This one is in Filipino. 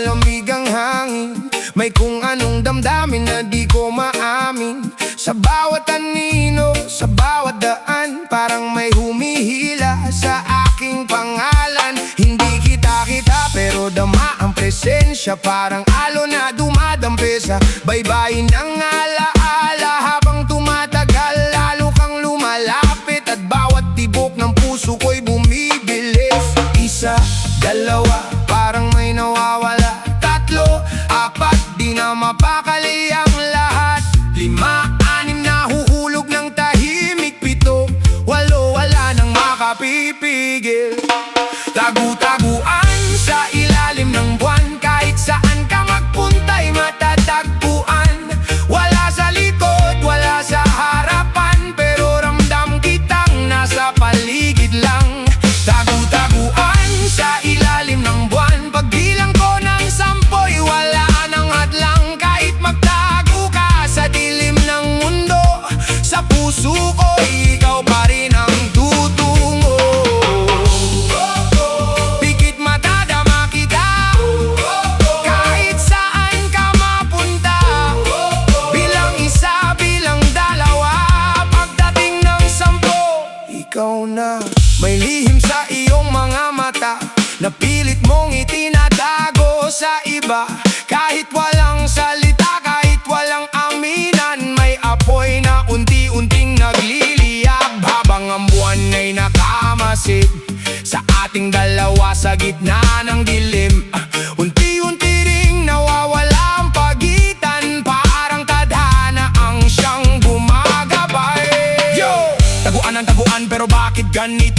malamig ang hangin. May kung anong damdamin na di ko maamin. Sa bawat anino, sa bawat daan, parang may humihila sa aking pangalan. Hindi kita pero dama ang presensya. Parang alon na dumadampi sa baybayin ng alaala. Habang tumatagal, lalo kang lumalapit, at bawat tibok ng puso ko'y bumibilis. Isa, dalawa, parang may nawawala. Tatlo, apat, di na mapakali ang lahat. Lima, anim, nahuhulog ng tahimik. Pito, walo, wala nang makapipigil. Tagu-taguan sa ilalim ng buwan. Kahit saan ka magpunta'y matatagpuan. Wala sa likod, wala sa harapan, pero ramdam kitang nasa paligid lang. Tagu-taguan sa ilalim ng buwan. Pagbilang ko ng 10'y wala nang hadlang. Kahit magtago ka sa dilim ng mundo, sa puso ko ikaw pa rin ang tutungo. Pikit matadama kita, kahit saan ka mapunta. Bilang isa, bilang dalawa, pagdating ng 10, ikaw na. May lihim sa iyong mga mata, napilit mong itinatago sa iba. Kahit walang salita, kahit walang aminan, may apoy na unti-unting nagliliyab. Habang ang buwan ay nakamasid sa ating dalawa sa gitna ng dilim, unti-unti ring nawawala ang pagitan. Parang tadhana ang siyang gumagabay. Yo! Taguan ang taguan, pero bakit ganito?